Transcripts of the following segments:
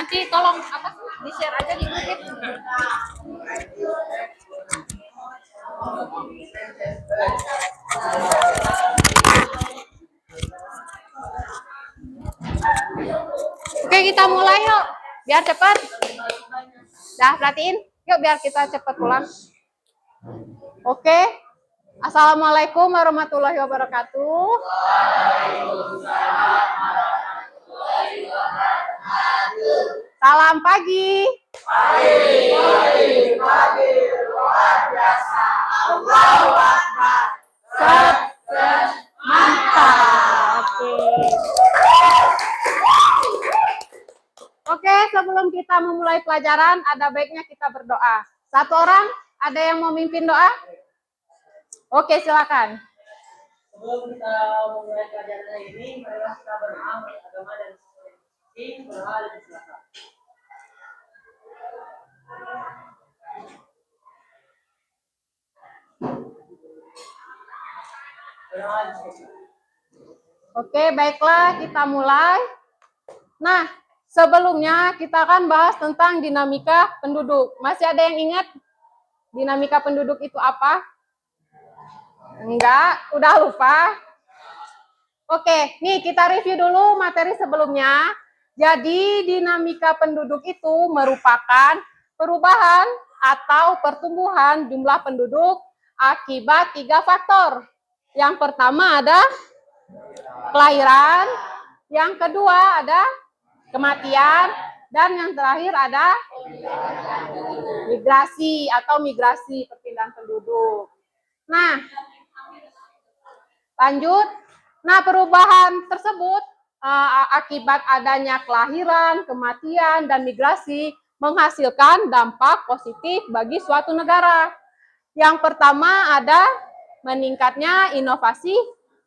nanti tolong apa di-share aja di grup. Oke, kita mulai yuk. Biar cepat. Dah, perhatiin. Yuk, biar kita cepat pulang. Oke. Assalamualaikum warahmatullahi wabarakatuh. Salam pagi. Pagi, luar biasa. Allahu Akbar. Mantap. Oke, sebelum kita memulai pelajaran, ada baiknya kita berdoa. Satu orang, ada yang mau mimpin doa? Oke, silakan. Sebelum kita memulai pelajaran ini, marilah kita berdoa agama dan berdoa dan silakan. Oke, baiklah, kita mulai. Nah, sebelumnya kita akan bahas tentang dinamika penduduk. Masih ada yang ingat dinamika penduduk itu apa? Enggak, udah lupa. Oke, nih kita review dulu materi sebelumnya. Jadi, dinamika penduduk itu merupakan perubahan atau pertumbuhan jumlah penduduk akibat 3 faktor. Yang pertama ada kelahiran, yang kedua ada kematian, dan yang terakhir ada migrasi perpindahan penduduk. Nah, lanjut. Nah, perubahan tersebut akibat adanya kelahiran, kematian, dan migrasi menghasilkan dampak positif bagi suatu negara. Yang pertama ada meningkatnya inovasi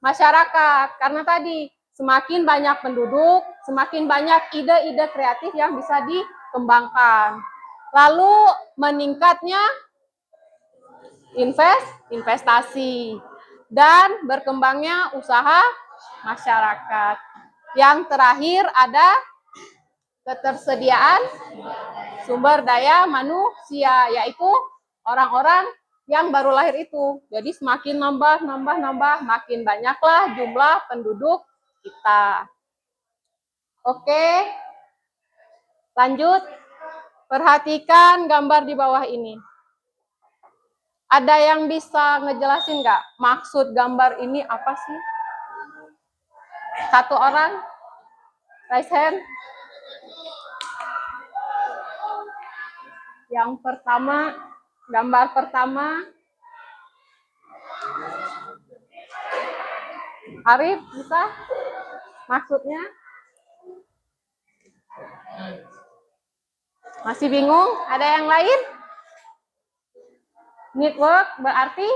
masyarakat. Karena tadi semakin banyak penduduk, semakin banyak ide-ide kreatif yang bisa dikembangkan. Lalu meningkatnya investasi dan berkembangnya usaha masyarakat. Yang terakhir ada ketersediaan sumber daya manusia, yaitu orang-orang yang baru lahir itu. Jadi semakin nambah, makin banyaklah jumlah penduduk kita. Oke, lanjut. Perhatikan gambar di bawah ini. Ada yang bisa ngejelasin nggak maksud gambar ini apa sih? Satu orang, raise hand. Yang pertama, gambar pertama. Arif, bisa? Maksudnya? Masih bingung? Ada yang lain? Need work berarti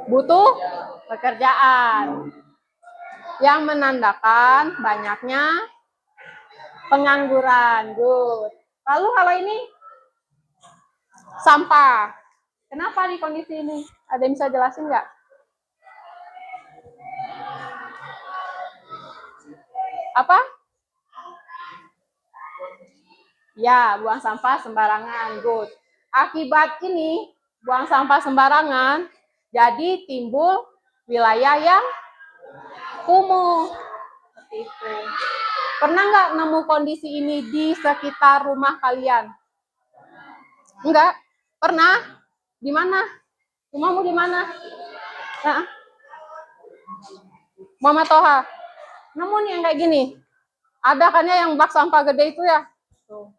butuh pekerjaan. Yang menandakan banyaknya pengangguran. Good. Lalu kalau ini sampah. Kenapa di kondisi ini? Ada yang bisa jelasin nggak? Apa? Ya, buang sampah sembarangan. Good. Akibat ini, buang sampah sembarangan, jadi timbul wilayah yang kumuh. Seperti itu. Pernah nggak nemu kondisi ini di sekitar rumah kalian? Enggak? Pernah? Di mana? Rumahmu di mana? Nah. Mama Toha. Nemu nih yang kayak gini. Ada kan ya yang bak sampah gede itu ya? Tuh.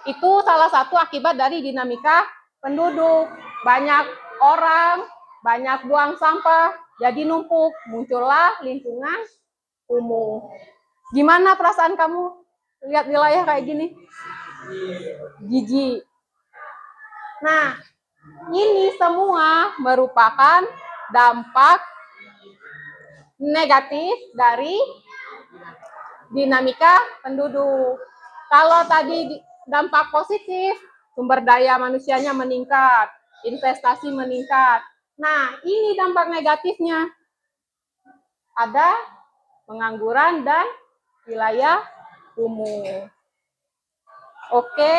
Itu salah satu akibat dari dinamika penduduk. Banyak orang, banyak buang sampah, jadi numpuk. Muncullah lingkungan kumuh. Gimana perasaan kamu lihat wilayah kayak gini? Jijik. Nah, ini semua merupakan dampak negatif dari dinamika penduduk. Kalau tadi dampak positif, sumber daya manusianya meningkat, investasi meningkat. Nah, ini dampak negatifnya. Ada pengangguran dan wilayah kumuh. Oke,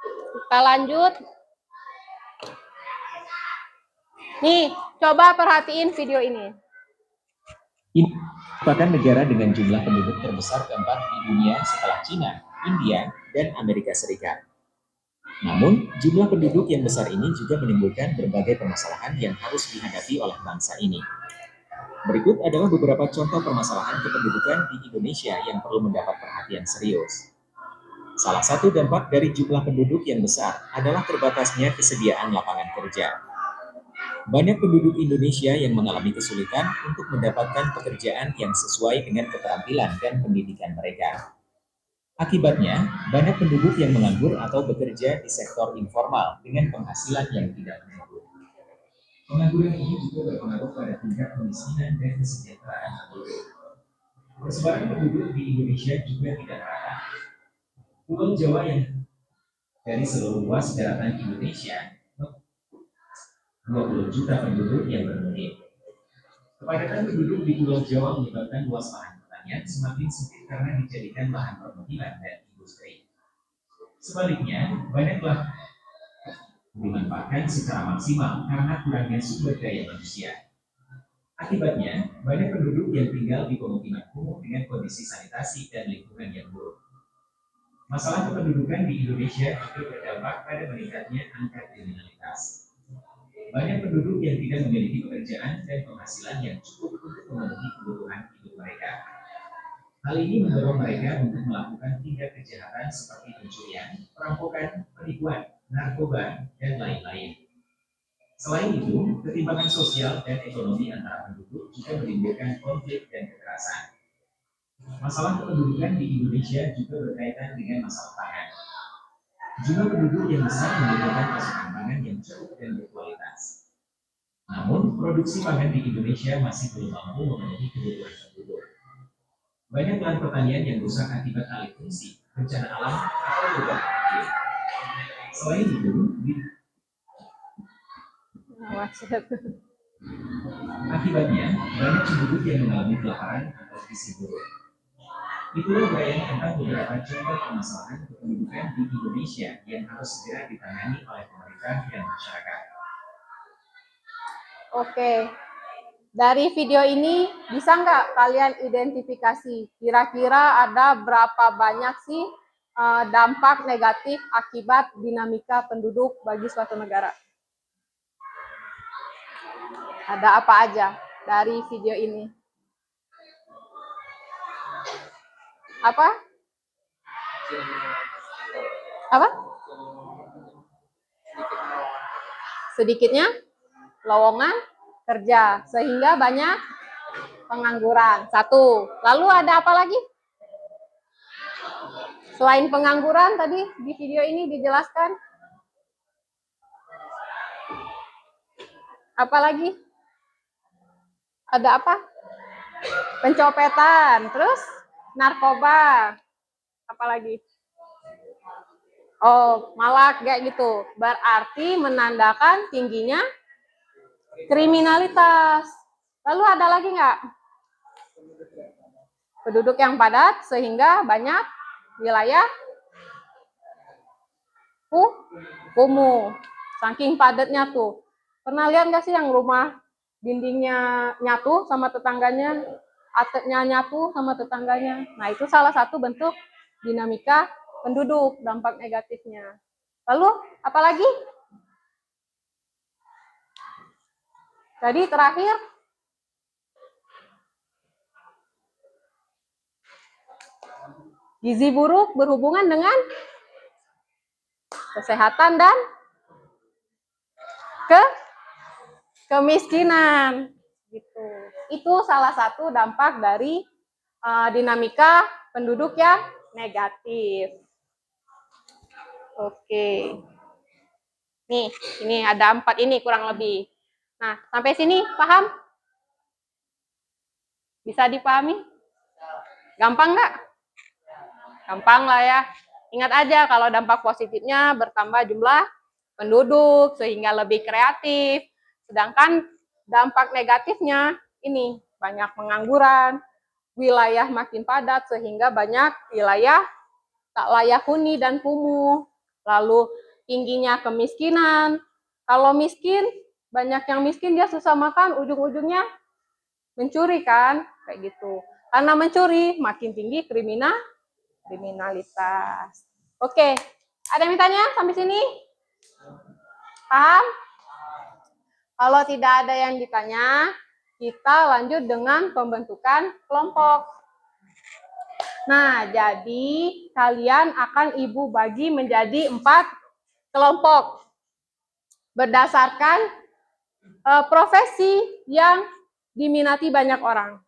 kita lanjut. Nih, coba perhatiin video ini. Ini merupakan negara dengan jumlah penduduk terbesar keempat di dunia setelah Cina, India, dan Amerika Serikat. Namun, jumlah penduduk yang besar ini juga menimbulkan berbagai permasalahan yang harus dihadapi oleh bangsa ini. Berikut adalah beberapa contoh permasalahan kependudukan di Indonesia yang perlu mendapat perhatian serius. Salah satu dampak dari jumlah penduduk yang besar adalah terbatasnya kesediaan lapangan kerja. Banyak penduduk Indonesia yang mengalami kesulitan untuk mendapatkan pekerjaan yang sesuai dengan keterampilan dan pendidikan mereka. Akibatnya, banyak penduduk yang menganggur atau bekerja di sektor informal dengan penghasilan yang tidak menentu. Pengangguran ini juga berpengaruh pada tingkat kemiskinan dan kesejahteraan penduduk. Persebaran penduduk di Indonesia juga tidak merata. Pulau Jawa yang dari seluruh luas daratan Indonesia 20 juta penduduk yang bermukim. Kepadatan penduduk di Pulau Jawa menyebabkan luas lahan pertanian semakin sempit karena dijadikan lahan permukiman dan industri. Sebaliknya, banyak lahan dimanfaatkan secara maksimal karena kurangnya sumber daya manusia. Akibatnya, banyak penduduk yang tinggal di pemukiman kumuh dengan kondisi sanitasi dan lingkungan yang buruk. Masalah kependudukan di Indonesia juga berdampak pada meningkatnya angka kriminalitas. Banyak penduduk yang tidak memiliki pekerjaan dan penghasilan yang cukup untuk memenuhi kebutuhan hidup mereka. Hal ini mendorong mereka untuk melakukan tindak kejahatan seperti pencurian, perampokan, penipuan, narkoba, dan lain-lain. Selain itu, ketimpangan sosial dan ekonomi antara penduduk juga menimbulkan konflik dan kekerasan. Masalah kependudukan di Indonesia juga berkaitan dengan masalah pangan. Jumlah penduduk yang besar membutuhkan pasokan pangan yang cukup dan berkualitas. Namun, produksi pangan di Indonesia masih belum mampu memenuhi kebutuhan penduduk. Banyak lahan pertanian yang rusak akibat alih fungsi, bencana alam, atau perubahan iklim. Selain itu, akibatnya banyak penduduk yang mengalami kelaparan atau gizi buruk. Itulah uraian tentang beberapa contoh permasalahan kependudukan di Indonesia yang harus segera ditangani oleh pemerintah dan masyarakat. Oke, dari video ini bisa nggak kalian identifikasi kira-kira ada berapa banyak sih dampak negatif akibat dinamika penduduk bagi suatu negara? Ada apa aja dari video ini? Apa? Apa? Sedikitnya lowongan kerja sehingga banyak pengangguran. Satu. Lalu ada apa lagi? Selain pengangguran tadi di video ini dijelaskan. Apa lagi? Ada apa? Pencopetan, terus narkoba. Apa lagi? Oh, malah kayak gitu. Berarti menandakan tingginya kriminalitas. Lalu ada lagi nggak? Penduduk yang padat sehingga banyak wilayah kumuh. Saking padatnya tuh. Pernah lihat nggak sih yang rumah dindingnya nyatu sama tetangganya, atapnya nyatu sama tetangganya? Nah, itu salah satu bentuk dinamika penduduk, dampak negatifnya. Lalu, apa lagi? Tadi terakhir, gizi buruk berhubungan dengan kesehatan dan kemiskinan. Gitu. Itu salah satu dampak dari dinamika penduduk yang negatif. Oke. Nih, ini ada 4 ini kurang lebih. Nah, sampai sini paham? Bisa dipahami? Gampang nggak? Gampang lah ya. Ingat aja kalau dampak positifnya bertambah jumlah penduduk sehingga lebih kreatif. Sedangkan dampak negatifnya ini banyak pengangguran, wilayah makin padat sehingga banyak wilayah tak layak huni dan kumuh. Lalu tingginya kemiskinan. Kalau miskin, banyak yang miskin dia susah makan, ujung-ujungnya mencuri kan, kayak gitu. Karena mencuri makin tinggi kriminalitas. Oke, ada yang tanya sampai sini? Paham? Kalau tidak ada yang ditanya, kita lanjut dengan pembentukan kelompok. Nah, jadi kalian akan Ibu bagi menjadi 4 kelompok berdasarkan profesi yang diminati banyak orang.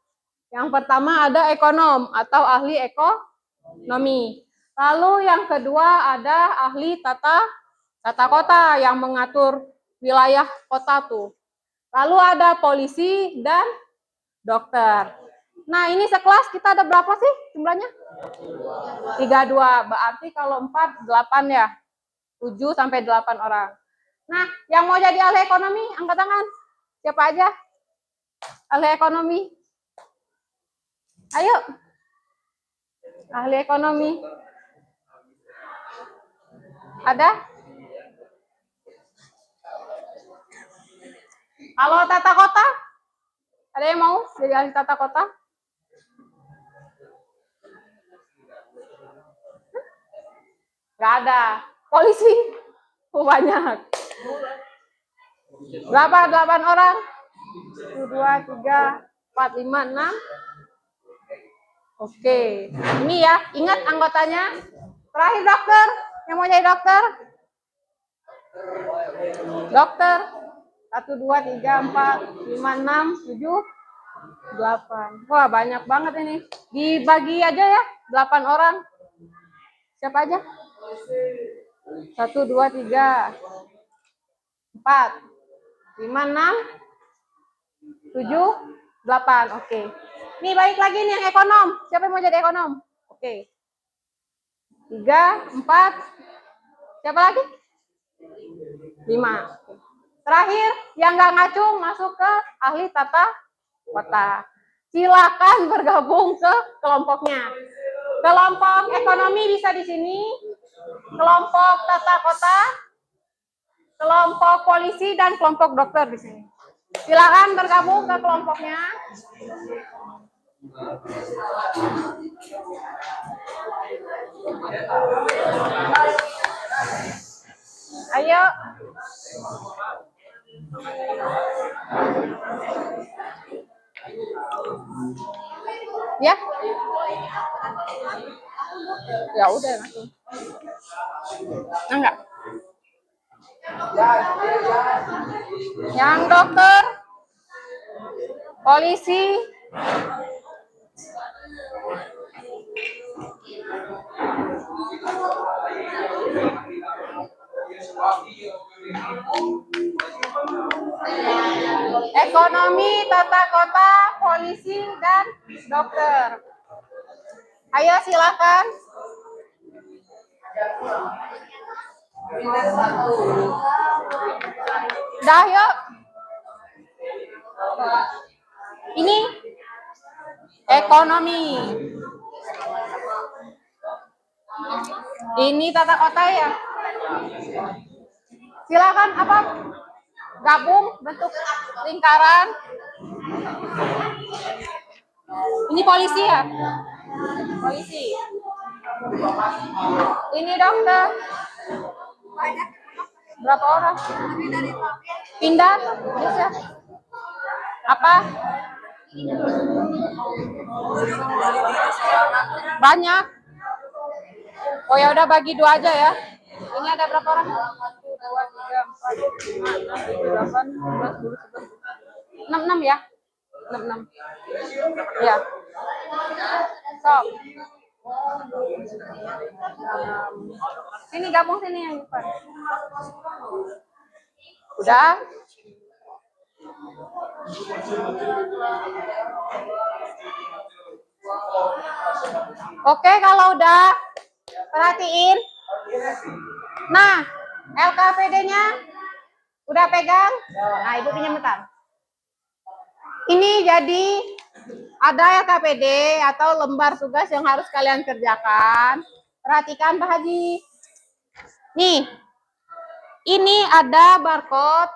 Yang pertama ada ekonom atau ahli ekonomi. Lalu yang kedua ada ahli tata kota yang mengatur wilayah kota tuh. Lalu ada polisi dan dokter. Nah, ini sekelas kita ada berapa sih jumlahnya? 32. Berarti kalau 4, 8 ya. 7 sampai 8 orang. Nah, yang mau jadi ahli ekonomi, angkat tangan. Siapa aja? Ahli ekonomi. Ayo. Ahli ekonomi. Ada? Kalau tata kota? Ada yang mau jadi ahli tata kota? Gak ada. Polisi? Banyak. Berapa? 8 orang? 1, 2, 3, 4, 5, 6. Oke. Ini ya, ingat anggotanya. Terakhir dokter. Yang mau jadi dokter? Dokter. 1, 2, 3, 4, 5, 6, 7, 8. Wah, banyak banget ini. Dibagi aja ya, 8 orang. Siapa aja? 1, 2, 3, 4, 5, 6, 7, 8. Oke. Nih balik lagi nih yang ekonom. Siapa yang mau jadi ekonom? Oke. 3, 4. Siapa lagi? 5. Terakhir, yang nggak ngacung masuk ke ahli tata kota. Silakan bergabung ke kelompoknya. Kelompok ekonomi bisa di sini, kelompok tata kota, kelompok polisi, dan kelompok dokter di sini. Silakan bergabung ke kelompoknya. Ayo. Ya. Ya udah langsung. Enggak. Yang dokter, polisi, ekonomi, tata kota, polisi, dan dokter. Ayo silakan. Dah yuk. Ini ekonomi. Ini tata kota ya. Silakan apa? Gabung bentuk lingkaran. Ini polisi ya? Polisi. Ini dokter. Berapa orang? Pindah tuh, bisa. Apa? Banyak. Oh ya udah bagi 2 aja ya. Ini ada berapa orang? 1, 2, 3, 4, 5, 6, 7, 8, 9, 10, 11. 6 ya? 6. Ya. Sok. Sini gabung sini yang depan. Udah? Oke, kalau udah perhatiin. Nah, LKPD-nya udah pegang? Nah, Ibu pinjam bentar. Ini jadi ada LKPD atau lembar tugas yang harus kalian kerjakan. Perhatikan Pak Haji. Nih, ini ada barcode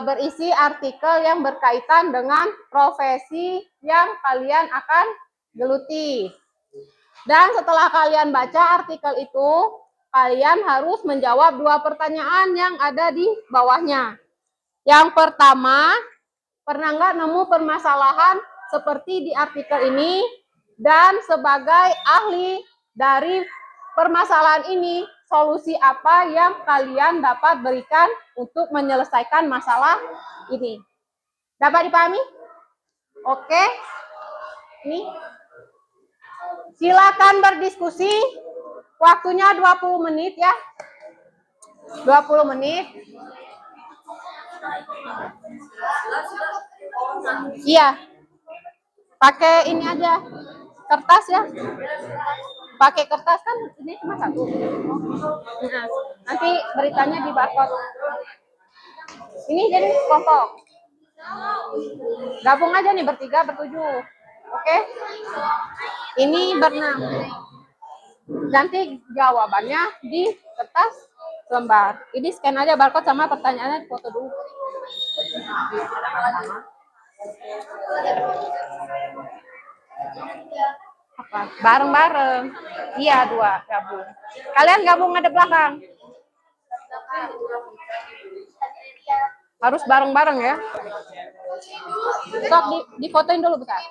berisi artikel yang berkaitan dengan profesi yang kalian akan geluti. Dan setelah kalian baca artikel itu, kalian harus menjawab 2 pertanyaan yang ada di bawahnya. Yang pertama, pernah nggak nemu permasalahan seperti di artikel ini? Dan sebagai ahli dari permasalahan ini, solusi apa yang kalian dapat berikan untuk menyelesaikan masalah ini? Dapat dipahami? Oke. Nih. Silakan berdiskusi. Waktunya 20 menit ya. 20 menit. Iya. Pakai ini aja. Kertas ya. Pakai kertas kan ini cuma 1. Nah, nanti beritanya di barcode. Ini jadi kelompok. Gabung aja nih bertiga, bertujuh. Oke? Ini berenam. Nanti jawabannya di kertas lembar. Ini scan aja barcode sama pertanyaannya, foto dulu. Apa? Bareng-bareng. Iya, 2 gabung. Kalian gabung ada belakang. Harus bareng-bareng ya. Sok difotoin dulu bentar.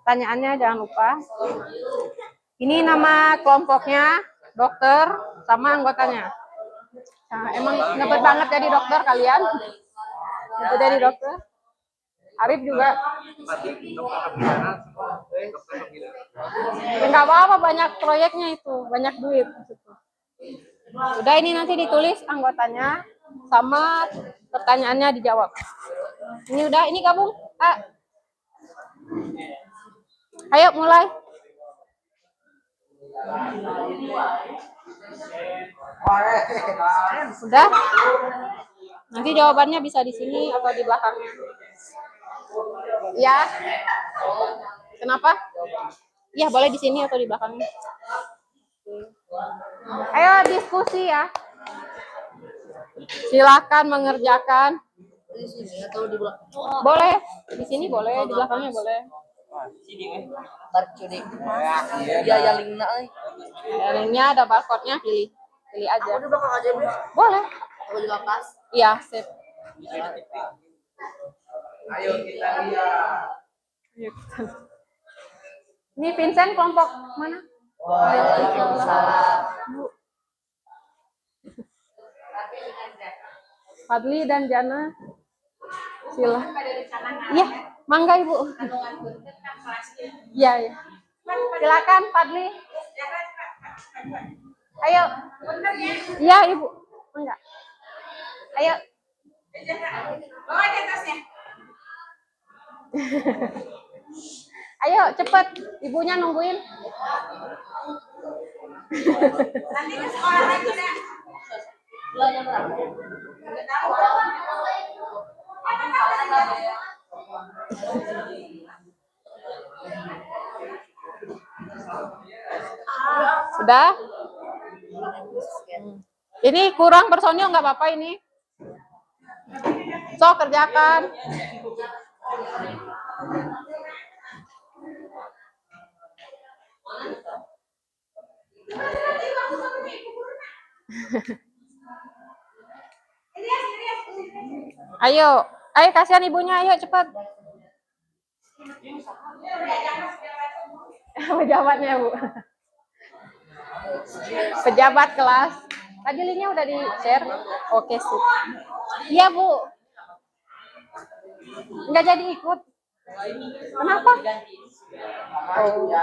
Pertanyaannya jangan lupa. Ini nama kelompoknya, dokter sama anggotanya. Nah, emang ngebet banget jadi dokter kalian? Ngebet jadi dokter? Arif juga. Enggak apa-apa, banyak proyeknya itu, banyak duit. Udah, ini nanti ditulis anggotanya sama pertanyaannya dijawab. Ini udah, ini gabung. Ayo mulai. Udah? Nanti jawabannya bisa di sini atau di belakangnya. Ya. Kenapa? Ya, boleh di sini atau di belakangnya. Ayo diskusi ya. Silakan mengerjakan. Boleh. Di sini boleh, di belakangnya boleh. Linknya ada barcode-nya, pilih aja. Boleh. Iya, sip. Ayo kita lihat. Ini Vincent kelompok mana? Fadli dan Jana. Sila. Iya, mangga Ibu. Iya, ya. Silakan Fadli. Ayo. Iya, Ibu. Enggak. Ayo. Bawa di atasnya. Ayo, cepet. Ibunya nungguin. Nanti ke sekolah lagi dah. Sudah? Ini kurang personil nggak apa-apa ini. So, kerjakan. Ayo, kasihan ibunya, ayo cepat. Pejabatnya Bu. Pejabat kelas. Tadi linknya udah di-share. Oke, sip. Iya Bu. Nggak jadi ikut. Kenapa? Oh.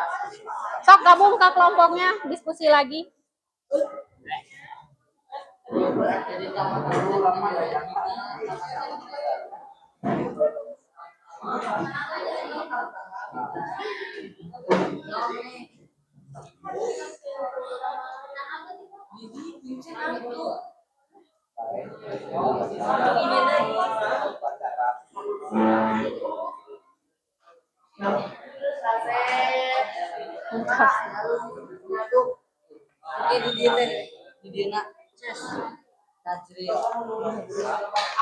Sok gabung ke kelompoknya, diskusi lagi.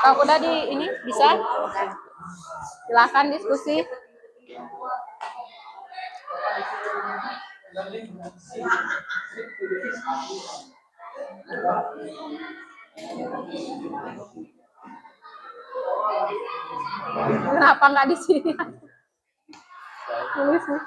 Kalau udah di ini bisa? Silakan diskusi. Kenapa nggak di sini? Tulis nih.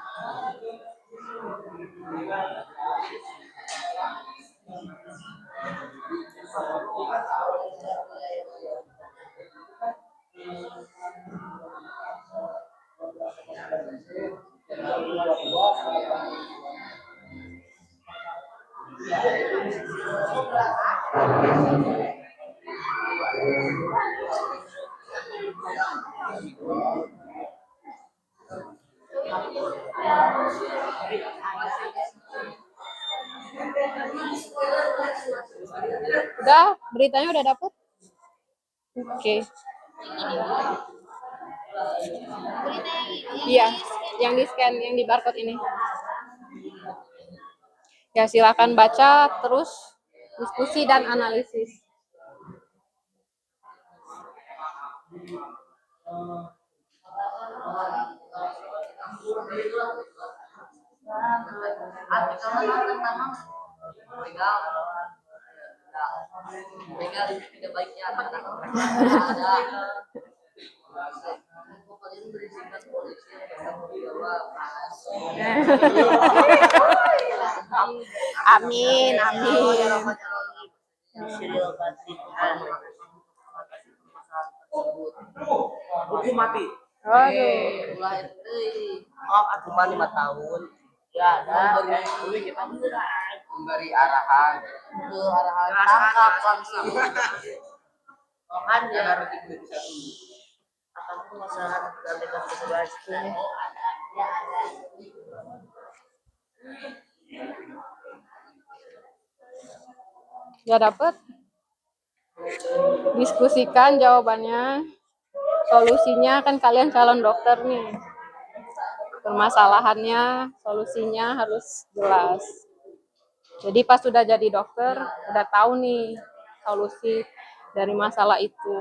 Udah, beritanya udah dapet? Oke. Iya, yang di scan, yang di barcode ini. Ya, silakan baca terus diskusi dan analisis. Amin, amin. Hukum mati. Aduh. Aku mah 5 tahun. Ya, memberi arahan. Tangkap langsung. Kan ya. Akan masalah dengan keseluruhan. Ya dapet? Diskusikan jawabannya. Solusinya kan kalian calon dokter nih. Permasalahannya, solusinya harus jelas. Jadi pas sudah jadi dokter, udah tahu nih solusi dari masalah itu.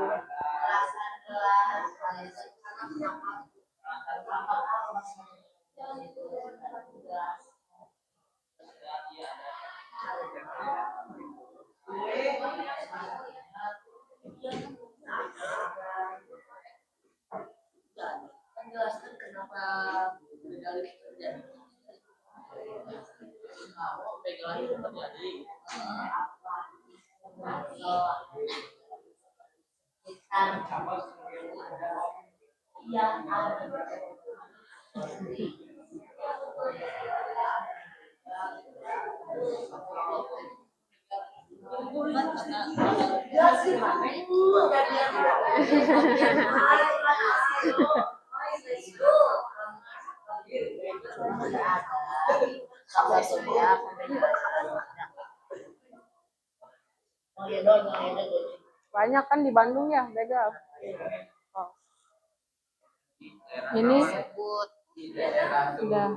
Menjelaskan kenapa begal itu terjadi. Begal itu terjadi. Banyak kan di Bandung ya, begal. Oh. Ini udah.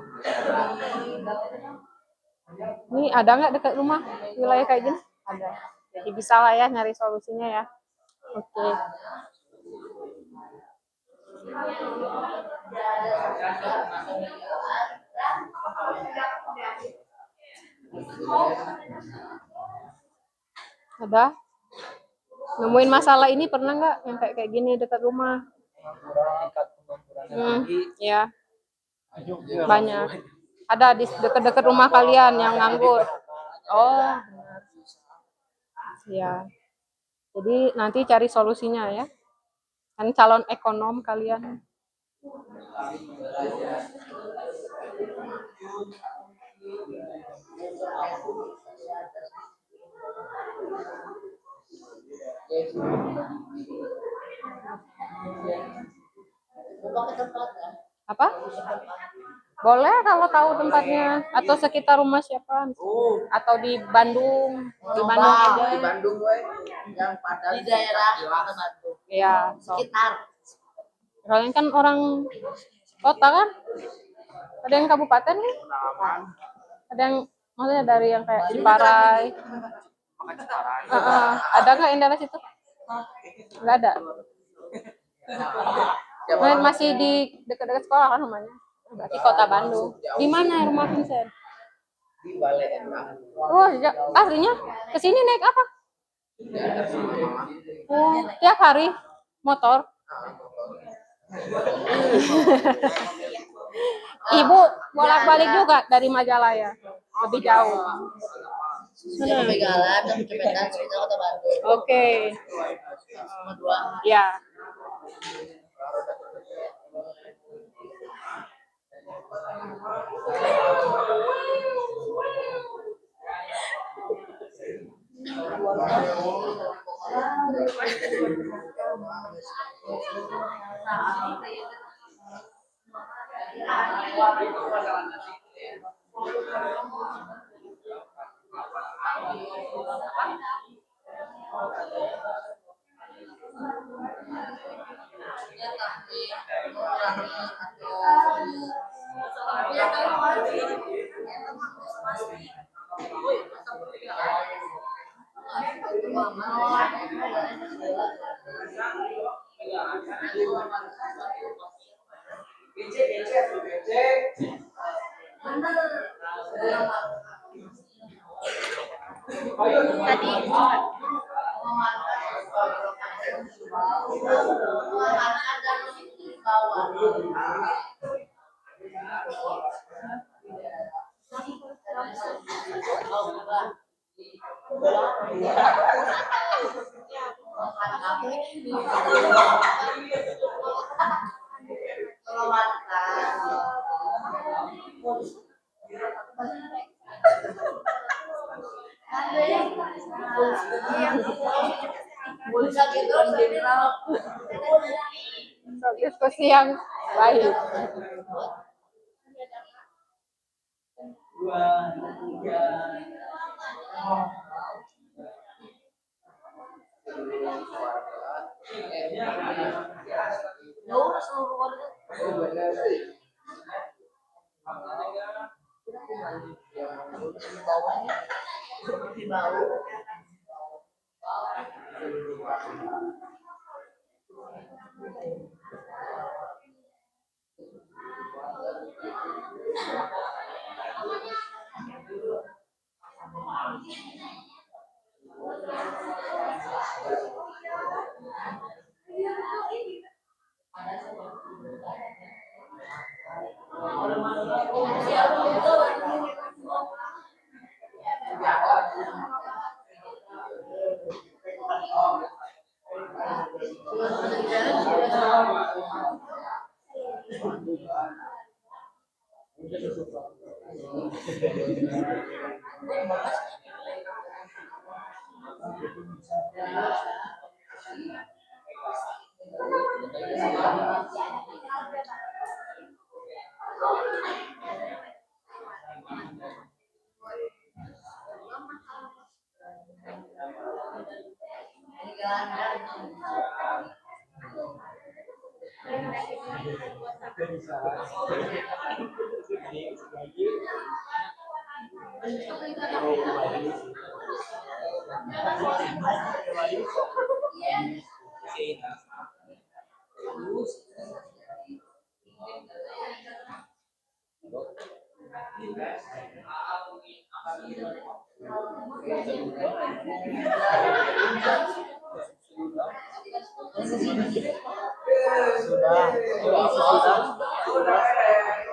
Ini ada nggak dekat rumah wilayah kayak gini? Ada. Jadi bisa lah ya nyari solusinya ya. Oke. Ada? Nemuin masalah ini pernah nggak yang kayak gini dekat rumah? Ya. Banyak. Ada di dekat-dekat rumah kalian yang nganggur. Oh, benar. Ya. Jadi nanti cari solusinya ya. Kan calon ekonom kalian. Apa? Boleh kalau tahu tempatnya atau sekitar rumah siapa atau di Bandung Di aja. Bandung gue yang pada Di daerah Kota Bandung. Ya, so. Sekitar. Kalian kan orang kota kan? Ada yang kabupaten nih? Ada yang maksudnya dari yang kayak Ciparai. Ada nggak yang daerah situ? Nggak ada. Masih di dekat-dekat sekolah kan rumahnya? Berarti kota Bandung. Di mana rumah Vincent? di Balai Endah. Oh, aslinya kesini naik apa? Oh, tiap hari motor. Ibu bolak-balik juga dari Majalaya, lebih jauh. Saya Pegalan dan Kementerian sekitar Kota Bandung. Oke, Nomor 2. ya. So, diskusi yang baik.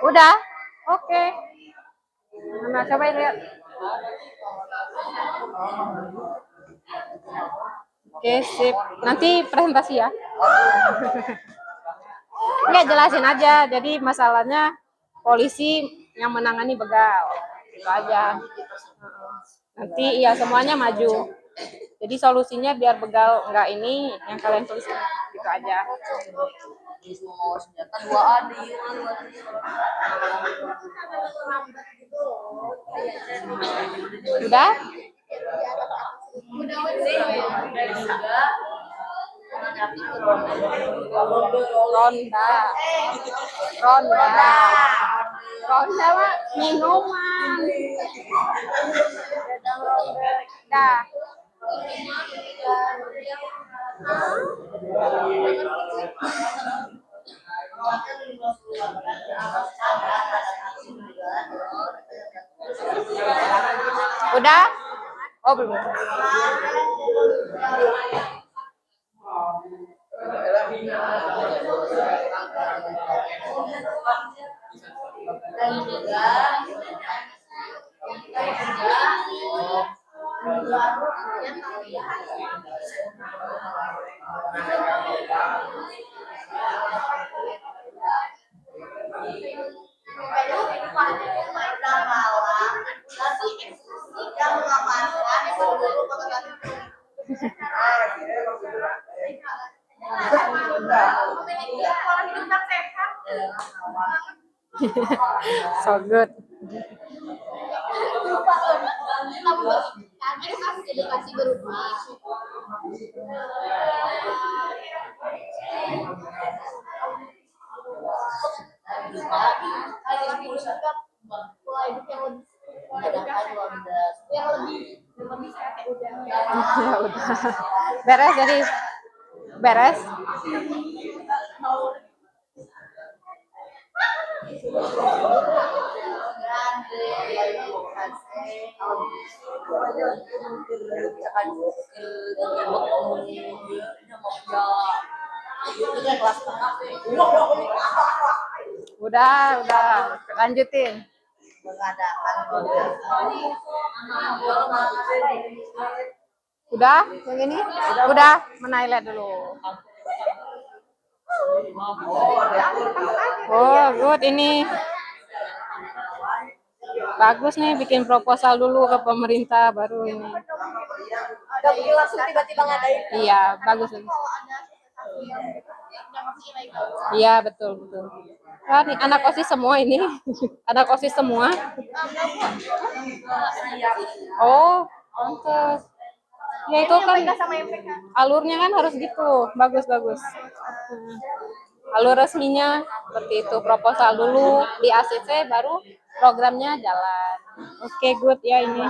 Udah? Oke. Nah, coba lihat. Oke, sip. Nanti presentasi ya. Enggak, jelasin aja. Jadi masalahnya polisi yang menangani begal. Itu aja. Nanti ya semuanya maju. Jadi solusinya biar begal enggak ini yang kalian tulis. Gitu itu aja. Di semua senjata duaan di Udah? Ronda. Ronda. Ronda mah minuman. Dah. Udah? Oh, belum. So good. Kasih berubah. Ya udah. Beres jadi beres. Udah, lanjutin. Udah, yang ini? Udah, menailah dulu. Oh, good ini. Bagus nih, bikin proposal dulu ke pemerintah baru ini. Gak mungkin langsung tiba-tiba ngadain. Iya, bagus. Iya, betul. Wah, nih anak OSIS semua ini. Anak OSIS semua. Oh, pantes. Ya itu kan alurnya kan harus gitu. Bagus. Alur resminya seperti itu, proposal dulu di ACC baru programnya jalan. Oke, good ya ini.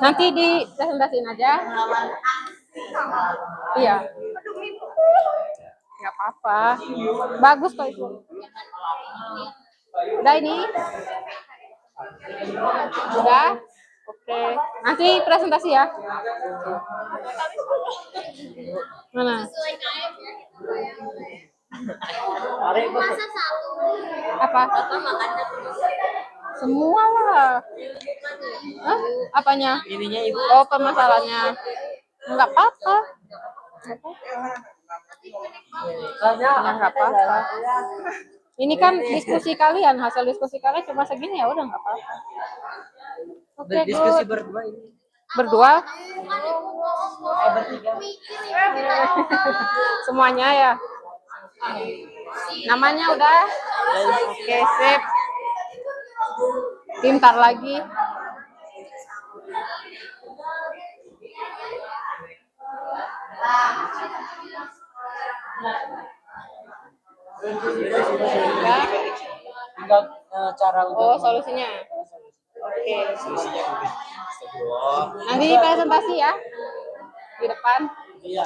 Nanti dipresentasiin aja. Iya. Nggak apa-apa. Bagus kok itu. Udah ini? Udah? Oke. Nanti presentasi ya. Mana? Masa satu. Apa? Semua lah. Hah? Apanya? Ininya ibu. Oh, permasalahannya. Enggak apa-apa. Enggak apa-apa. Ini kan diskusi kalian, hasil diskusi kalian cuma segini ya udah enggak apa-apa. Oke, Diskusi good. berdua ini. Berdua? Bertiga. Semuanya ya. Namanya udah? Oke, sip. Pintar lagi. Ya. Tinggal cara Oh, solusinya. Oke. Nanti presentasi ya di depan. Iya.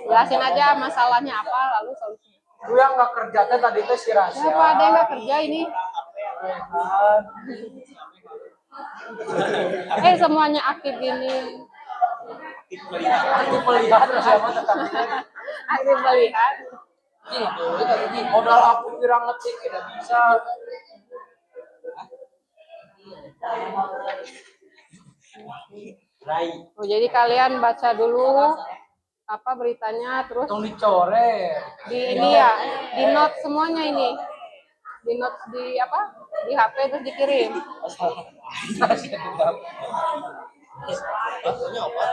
Jelasin aja masalahnya apa, lalu solusinya. Gue yang nggak kerja tadi itu si Rasya. Siapa ada yang nggak kerja ini? Semuanya aktif ini. Aku melihat siapa tetapi Aktif melihat. ini modal aku kira ngetik tidak bisa. Rai. Oh, jadi kalian baca dulu apa beritanya, terus Tong dicoret. di ini ya, di note semuanya ini. Di note di apa? Di HP terus dikirim. Maksudnya apa?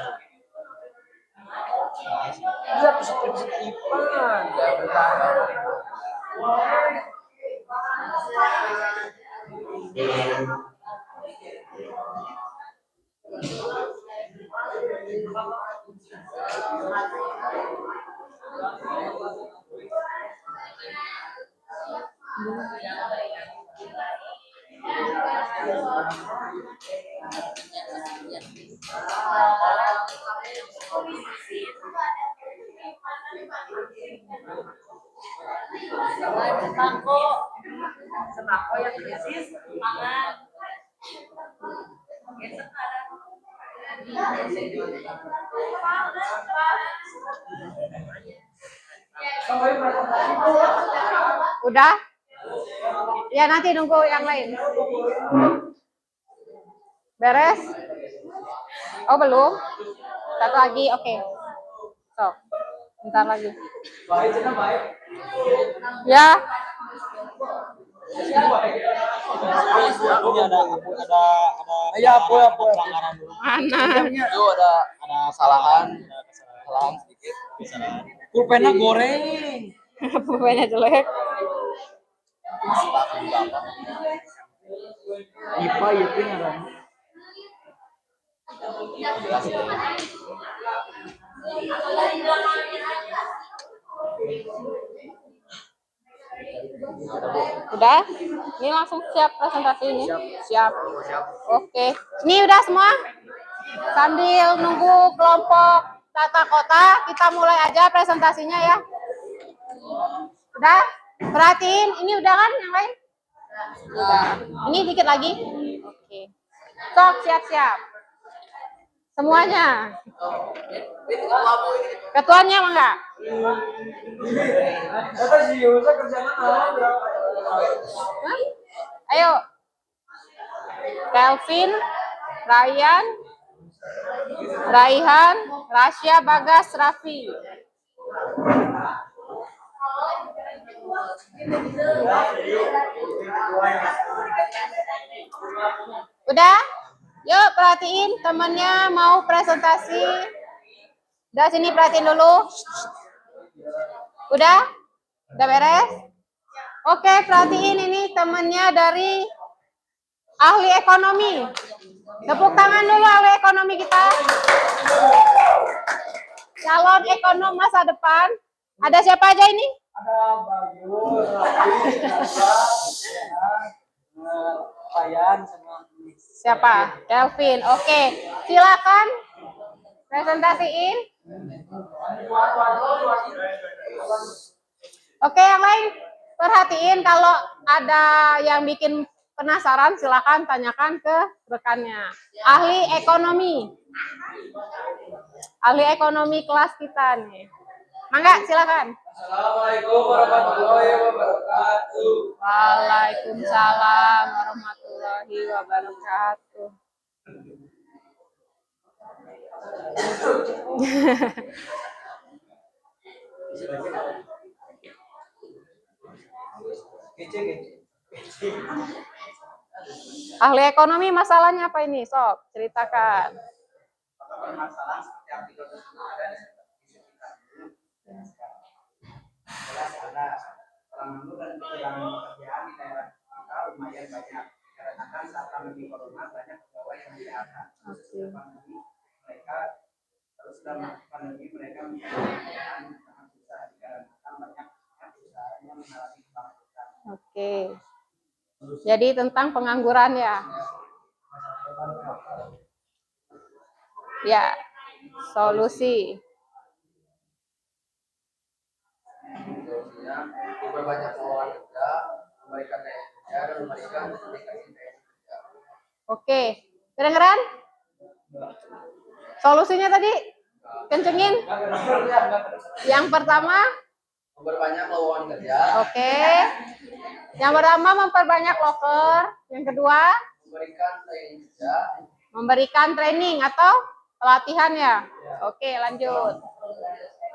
Iya, peserta IPA. Nggak bertahan. Sembako. Sembako yang krisis, pangan. Udah? Ya nanti nunggu yang lain. Beres? Oh belum? Satu lagi, oke. So, bentar lagi. Baik, cina baik. Ya, Iya, apa. pelanggaran dulu. mana? Itu ada kesalahan sedikit. Pulpennya goreng. Pemainnya jelek. IPA itu ngaran. Udah? Ini langsung siap presentasi ini? Siap. Oke. Ini udah semua? Sambil nunggu kelompok tata kota, kita mulai aja presentasinya ya. Udah? Perhatiin, ini udah kan yang lain? Udah. Ini dikit lagi? Oke. Sok, siap-siap. Semuanya. Ketuanya emang enggak? Kata si Yusa kerjaan apa? Hah? Ayo. Kelvin, Ryan, Raihan, Rasya, Bagas, Raffi. Udah? Yuk perhatiin temennya mau presentasi. Udah sini perhatiin dulu. Udah? Udah beres? Oke, perhatiin ini temennya dari ahli ekonomi. Tepuk tangan dulu ahli ekonomi kita. Calon ekonom masa depan. Ada siapa aja ini? Ada Bayu, Rafi, Ryan sama Siapa? Kelvin. Oke, silakan presentasiin. Oke, yang lain perhatiin kalau ada yang bikin penasaran silakan tanyakan ke rekannya. Ahli ekonomi. Ahli ekonomi kelas kita nih. Mangga, silakan. Assalamualaikum warahmatullahi wabarakatuh. Waalaikumsalam warahmatullahi wabarakatuh. Ahli ekonomi masalahnya apa ini? Sok, ceritakan. Masalah seperti artikel tersebut ada di jelas ada orang menganggur dan kekurangan pekerjaan di daerah kita lumayan banyak karena kan saat pandemi corona banyak pegawai yang PHK. Setelah pandemi mereka pandemi mereka pekerjaan sangat susah dikarenakan banyak perusahaan yang mengalami kebangkrutan. Oke. Jadi tentang pengangguran ya. Ya, solusi. Memperbanyak lowongan kerja, memberikan daya kerja dan memberikan sertifikasi daya kerja. Oke, kedengeran? Solusinya tadi kencengin. Yang pertama, Memperbanyak lowongan kerja, oke. Yang pertama memperbanyak loker. Yang kedua, memberikan training kerja, memberikan training atau pelatihan ya. Oke, lanjut.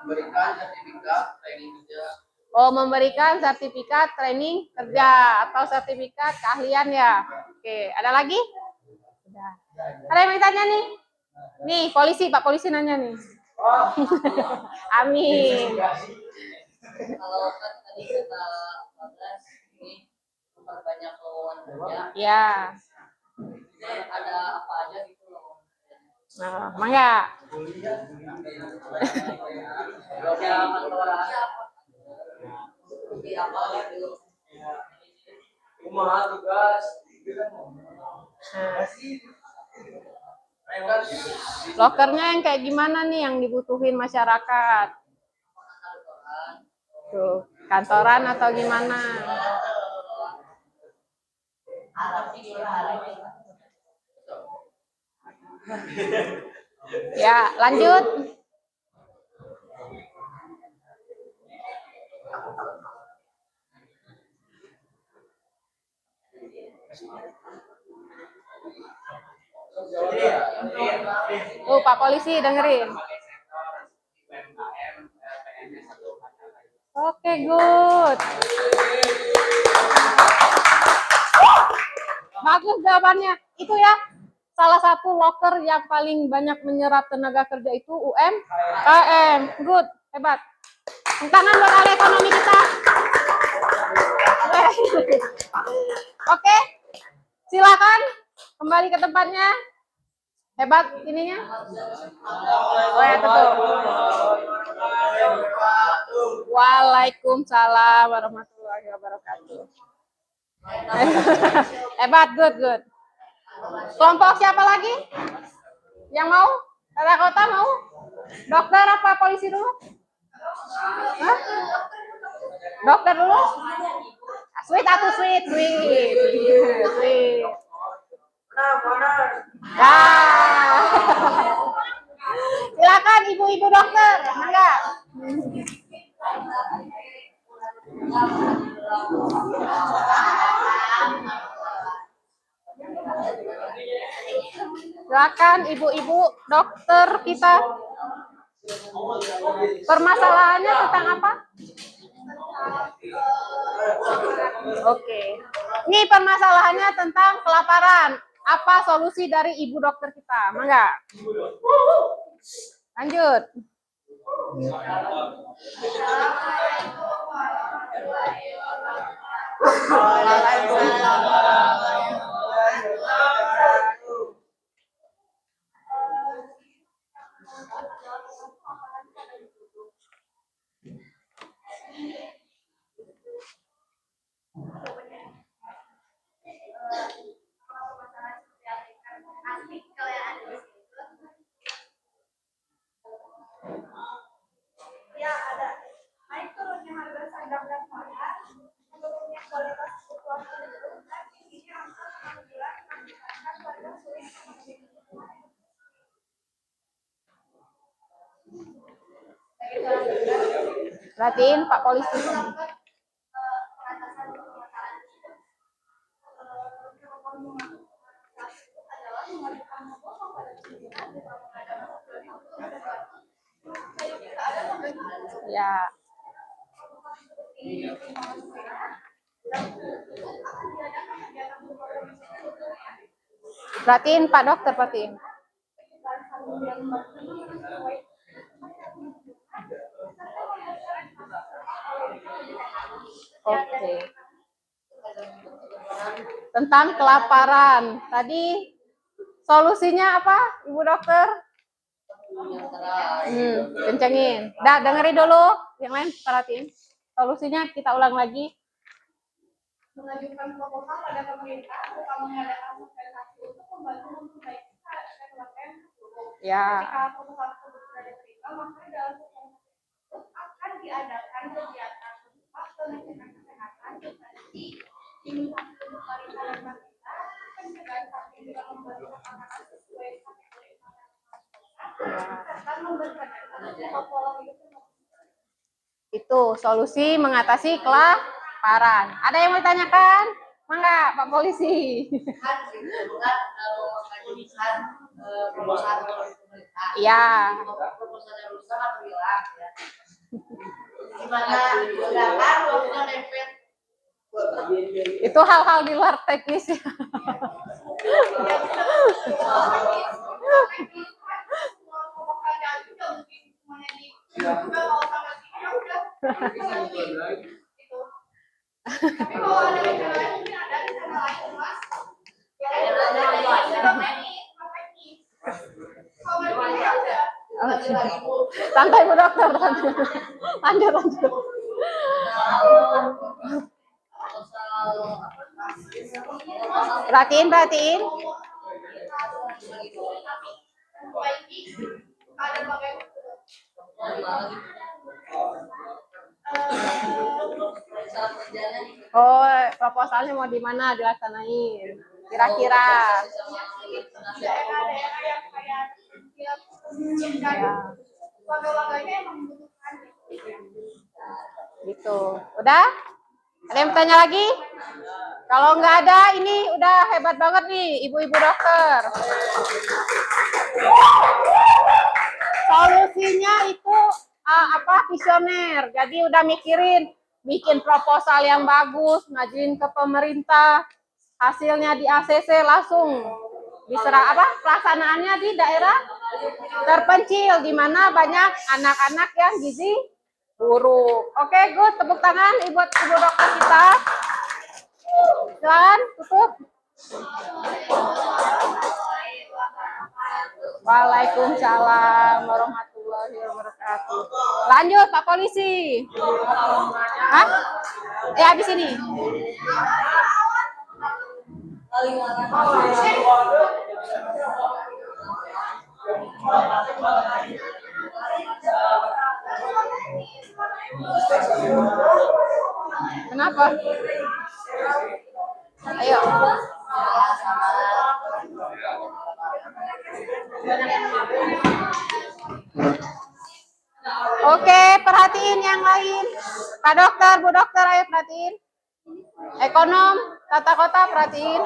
memberikan sertifikat training kerja, Oh, memberikan sertifikat training kerja atau sertifikat keahlian ya. Oke, ada lagi? Sudah. Ada yang mau tanya nih? Nih, polisi, Pak Polisi nanya nih. Amin. Kalau kan tadi kata Bagas ini memperbanyak lowongan kerja, Ya. ada apa aja gitu loh. Nah, mangga. Ya kantoran seperti apa gitu. Kumaha tugas. Nah, lokernya yang kayak gimana nih yang dibutuhin masyarakat? Tuh, kantoran atau gimana? Ya, lanjut. Pak polisi dengerin. Oke, good. Bagus jawabannya. Itu ya, salah satu loker yang paling banyak menyerap tenaga kerja itu UMKM. Good, hebat. Tepuk tangan buat ahli ekonomi kita. Oke, silakan kembali ke tempatnya. Hebat ininya. Oh ya, betul. Waalaikumsalam warahmatullahi wabarakatuh. Hebat, good, good. Kelompok siapa lagi? Yang mau? Tata kota mau? Dokter apa polisi dulu? Hah? Dokter dulu? Sweet atau sweet? Sweet. Sweet. Nah. Silakan ibu-ibu dokter, enggak? Silakan ibu-ibu dokter kita. Permasalahannya tentang apa? Oke. Ini permasalahannya tentang kelaparan. Apa solusi dari ibu dokter kita? Mangga. Lanjut. Ya ada naik turunnya harga sandang dan pangan, menurunnya kualitas situasi lingkungan, tingginya angka pengangguran, masyarakat warga sulit memenuhi kebutuhan. Perhatiin Pak Polisi. Ya. Perhatiin Pak Dokter, perhatiin. Oke. Tentang kelaparan. Tadi solusinya apa, Ibu Dokter? Kencengin. Dah, dengerin dulu. Yang lain perhatiin. Solusinya kita ulang lagi. Mengajukan proposal pada pemerintah berupa mengadakan sosialisasi untuk membantu memperbaiki keadaan Ya. Ketika proposal tersebut sudah diterima, maka dalam sosialisasi tersebut akan diadakan kegiatan berupa pengecekan kesehatan, nutrisi, imunisasi untuk balita dan balita, pencegahan stunting dengan memberikan makanan sesuai kategori makanan serta memberikan pola hidup yang Itu solusi mengatasi kelaparan. Ada yang mau ditanyakan? Mangga, Pak Polisi. Kan kalau mengajukan proposal pemerintah, Iya. proposal yang rusak atau hilang ya. Gimana gunakan waktu nempel? Itu hal-hal di luar teknis ya. Udah mau sama sini ya udah. Gitu. Tapi kalau ada rencana lain mungkin ada rencana lain mas. Ya ada teknis. Kalau nggak bisa udah. Santai Bu Dokter, santai. Lanjut. Perhatiin. Ada pakai Oh, proposalnya mau di mana dilaksanain? Kira-kira. daerah-daerah yang kayak tiap dan warga-warganya emang membutuhkan. Gitu. Udah? Ada yang bertanya lagi? Kalau nggak ada, ini udah hebat banget nih, ibu-ibu dokter. Solusinya itu visioner. Jadi udah mikirin, bikin proposal yang bagus, ngajuin ke pemerintah, hasilnya di ACC langsung diserah pelaksanaannya di daerah terpencil di mana banyak anak-anak yang gizi buruk. Oke, good. Tepuk tangan buat ibu dokter kita. Silakan tutup. Waalaikumsalam warahmatullahi wabarakatuh. Lanjut Pak Polisi. Hah? Habis ini. Kenapa? Ayo. Oke, perhatiin yang lain. Pak Dokter, Bu Dokter, ayo perhatiin. Ekonom, tata kota, perhatiin.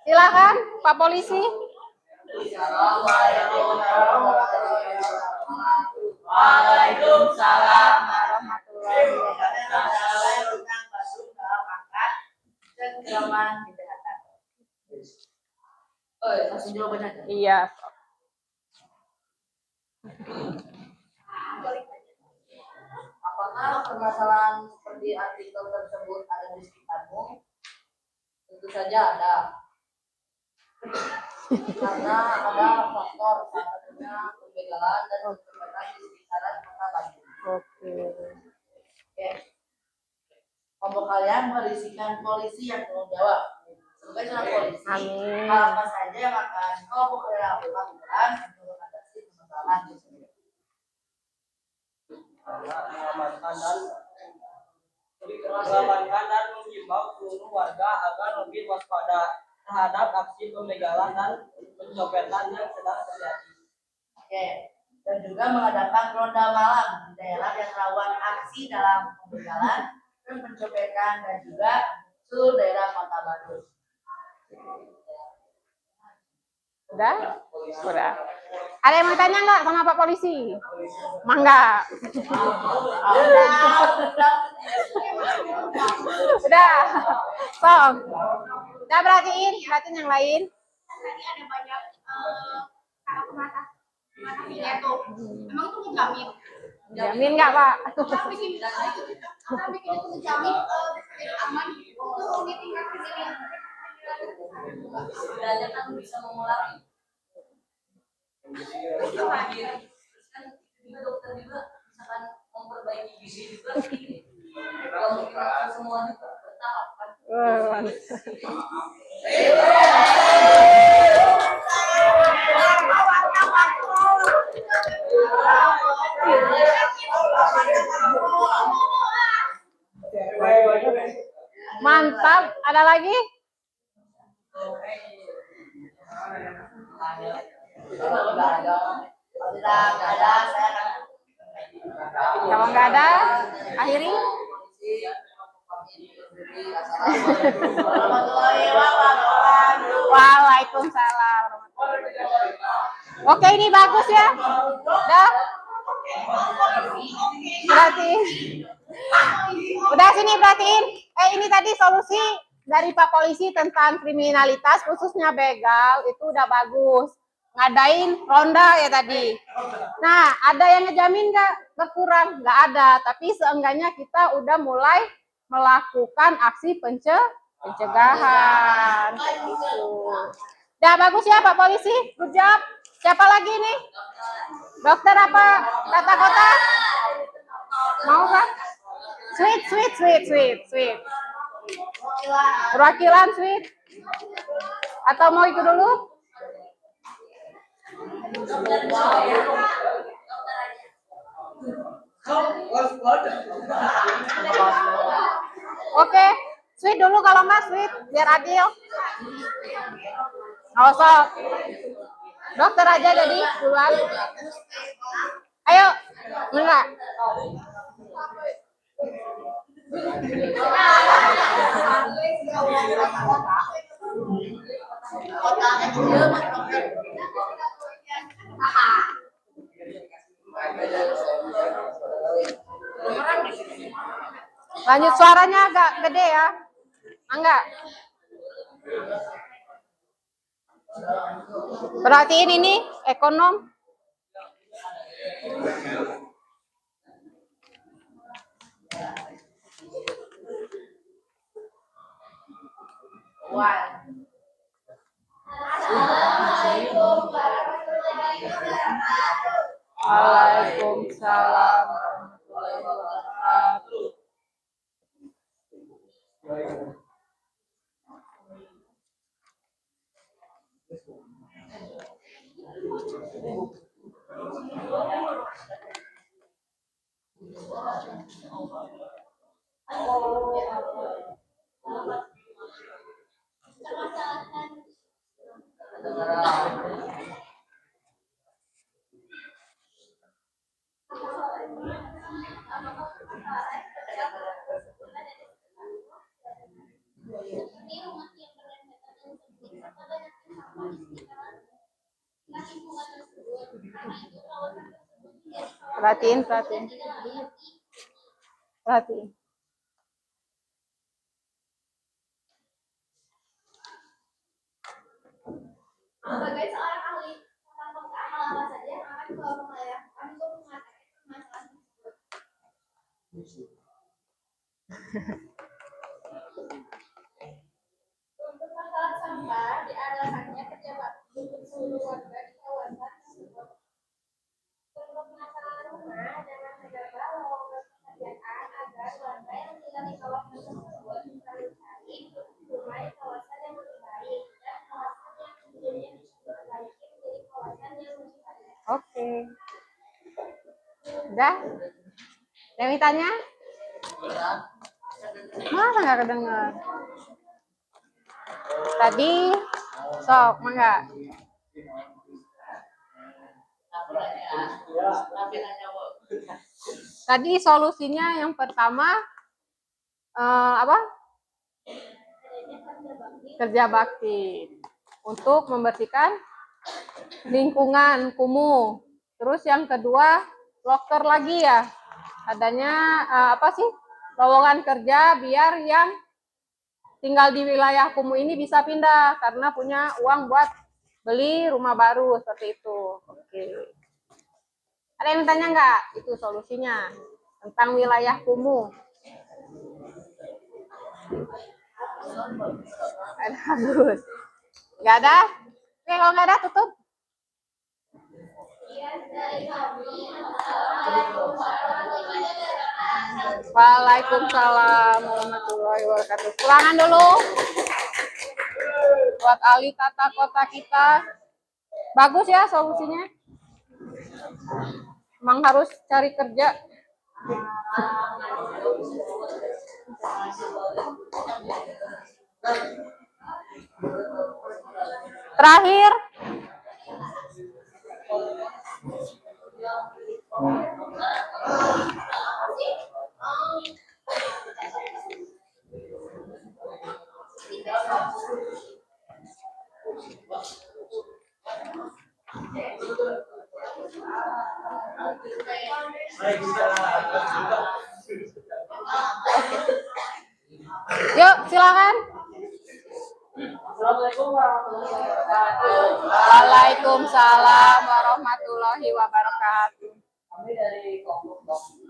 Silakan, Pak Polisi. Waalaikumsalam. Oh, langsung jawaban aja. Iya. Apakah permasalahan seperti artikel tersebut ada di sekitarmu? Tentu saja ada. Karena ada faktor salah satunya kegagalan dan kecepatan di sekitaran kota Bandung. Oke. Oke. Kelompok kalian berisikan polisi yang tanggung jawab. Sebagai seorang polisi, Amin. hal apa saja yang akan kelompok kalian lakukan untuk mengatasi permasalahan tersebut? Mengamankan dan mengimbau seluruh warga agar lebih waspada terhadap aksi pembegalan dan pencopetan yang sedang terjadi. Oke. Dan juga mengadakan ronda malam di daerah yang rawan aksi dalam pembegalan dan pencopetan dan juga seluruh daerah kota Bandung. Udah? Udah. Ada yang mau tanya nggak sama Pak Polisi? Mangga. Udah. Sok. Udah perhatiin yang lain. Tadi ada banyak cara mengatasinya tuh. Emang itu menjamin. Jamin nggak Pak? Kita bikin itu menjamin aman untuk di tingkat sendiri. Setidaknya kan bisa mengulangi. Terus kan juga dokter juga misalkan memperbaiki gizi juga sih. Kalau mungkin semua juga bertahap kan. Mantap. Ada lagi? Kalau nggak ada, akhiri. Waalaikumsalam. Oke, ini bagus ya. Udah. Berarti. Udah sini perhatiin. Ini tadi solusi dari Pak Polisi tentang kriminalitas khususnya begal itu udah bagus. ngadain ronda ya tadi. Nah, ada yang ngejamin nggak berkurang? Nggak ada, tapi seenggaknya kita udah mulai melakukan aksi pencegahan. Kayak gitu. Udah bagus ya Pak Polisi, good job. Siapa lagi nih? Dokter apa? Tata kota? Mau kan? Sweet. Perwakilan sweet. Atau mau ikut dulu? Oke, sweet dulu kalau nggak sweet, biar adil. Nggak usah. Dokter aja jadi duluan. Ayo, enggak. Lanjut, suaranya agak gede ya. Enggak. Perhatiin ini ekonom. Waalaikumsalam warahmatullahi wabarakatuh. Perhatiin. Sebagai seorang ahli tentang pengetahuan apa saja yang akan dibawa untuk mengatasi permasalahan tersebut. Untuk masalah sampah diadakannya kerja bakti untuk seluruh warga di kawasan tersebut. Untuk masalah rumah jangan menjaga lowongan pekerjaan agar warga yang tinggal di kawasan tersebut bisa mencari rumah di kawasan yang lebih baik dan kawasan yang sebelumnya diperbaiki menjadi kawasan yang lebih baik. Oke. Udah? Dewi tanya? Masa nggak kedengar? Tadi, sok, mangga. Tadi solusinya yang pertama apa? Kerja bakti untuk membersihkan lingkungan kumuh. Terus yang kedua, loker lagi ya. Adanya apa sih? Lowongan kerja biar yang tinggal di wilayah kumuh ini bisa pindah karena punya uang buat beli rumah baru seperti itu. Oke. Ada yang tanya nggak? Itu solusinya tentang wilayah kumuh. Ada bagus. Nggak ada? Oke, kalau nggak ada tutup. Waalaikumsalam warahmatullahi wabarakatuh. Ulangan dulu. Buat ahli tata kota kita. Bagus ya solusinya. Emang harus cari kerja. Terakhir. Yuk, silakan. Assalamualaikum warahmatullahi wabarakatuh. Waalaikumsalam warahmatullahi wabarakatuh. Kami dari kelompok dokter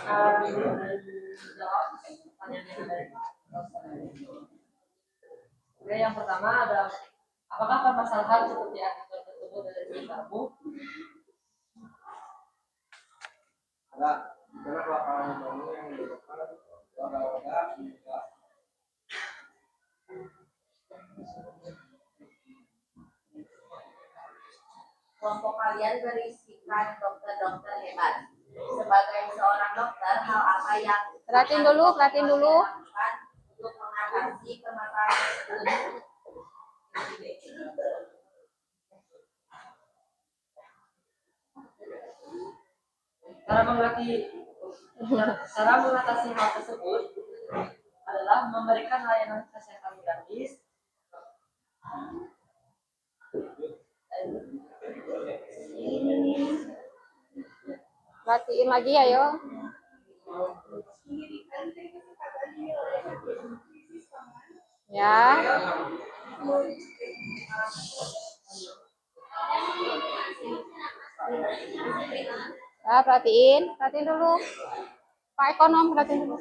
dan menjawab pertanyaan yang dari dokter. Oke, yang pertama adalah apakah permasalahan seperti artikel tersebut ada di kamu? Ada beberapa orang baru yang menyebabkan warga-warga juga Kelompok kalian berisikan dokter-dokter hebat. Sebagai seorang dokter, hal apa yang Perhatiin dulu. lakukan untuk mengatasi permasalahan tersebut? Cara mengatasi hal tersebut adalah memberikan layanan kesehatan gratis, Perhatiin lagi ayo. Ya. Ya, perhatiin dulu. Pak Ekonom, perhatiin dulu.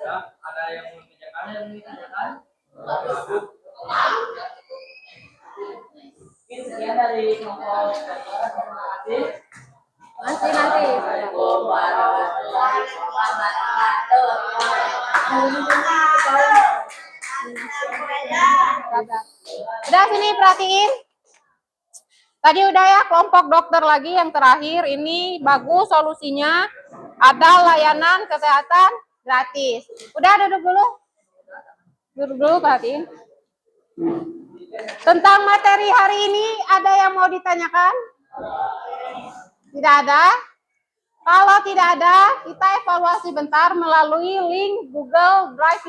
ya, ada yang mengerjakan. Mungkin sekian dari kelompok dokter. Terima kasih. Nanti. Assalamualaikum warahmatullahi wabarakatuh. Udah sini perhatiin. Tadi udah ya kelompok dokter lagi yang terakhir. Ini bagus solusinya. Ada layanan kesehatan gratis. Udah duduk dulu. Duduk dulu perhatiin. Tentang materi hari ini ada yang mau ditanyakan? Tidak ada? Kalau tidak ada, kita evaluasi bentar melalui link Google Drive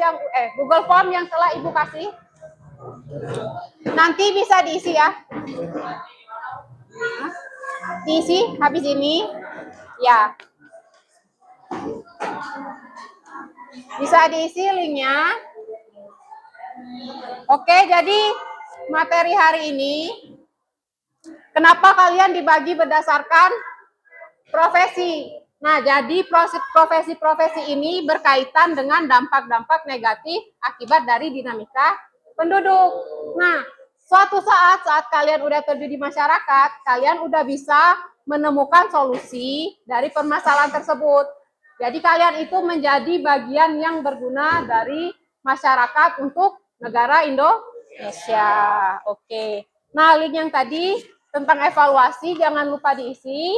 Google Form yang telah Ibu kasih. Nanti bisa diisi ya. Diisi habis ini. Ya. Bisa diisi linknya. Oke, jadi materi hari ini kenapa kalian dibagi berdasarkan profesi. Nah, jadi profesi-profesi ini berkaitan dengan dampak-dampak negatif akibat dari dinamika penduduk. Nah, suatu saat kalian udah terjun di masyarakat, kalian udah bisa menemukan solusi dari permasalahan tersebut. Jadi kalian itu menjadi bagian yang berguna dari masyarakat untuk negara Indonesia. Oke. Nah, link yang tadi tentang evaluasi jangan lupa diisi.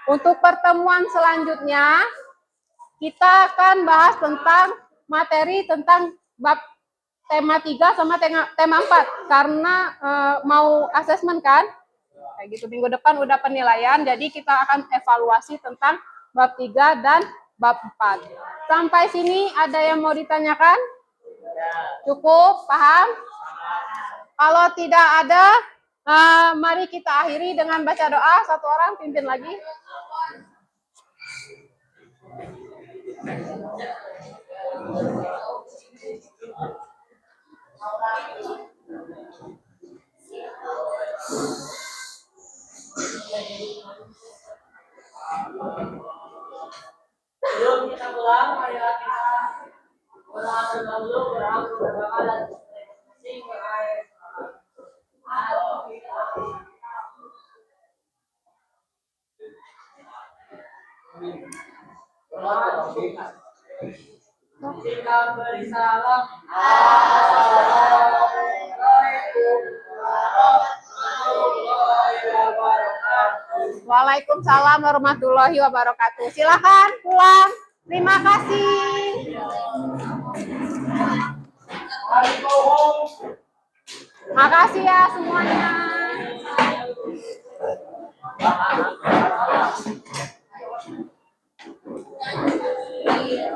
Untuk pertemuan selanjutnya, kita akan bahas tentang materi tentang bab tema 3 sama tema 4. Karena mau asesmen kan? Kayak gitu, minggu depan udah penilaian, jadi kita akan evaluasi tentang bab 3 dan bab 4. Sampai sini ada yang mau ditanyakan? Cukup? Paham? Kalau tidak ada, mari kita akhiri dengan baca doa. Satu orang pimpin lagi. Sebelum kita pulang, marilah kita berdoa dulu, berdoa dan masing-masing berakhir. Kita beri salam. Assalamualaikum warahmatullahi wabarakatuh. Waalaikumsalam warahmatullahi wabarakatuh. Silakan pulang. Terima kasih. Makasih ya semuanya. Iya.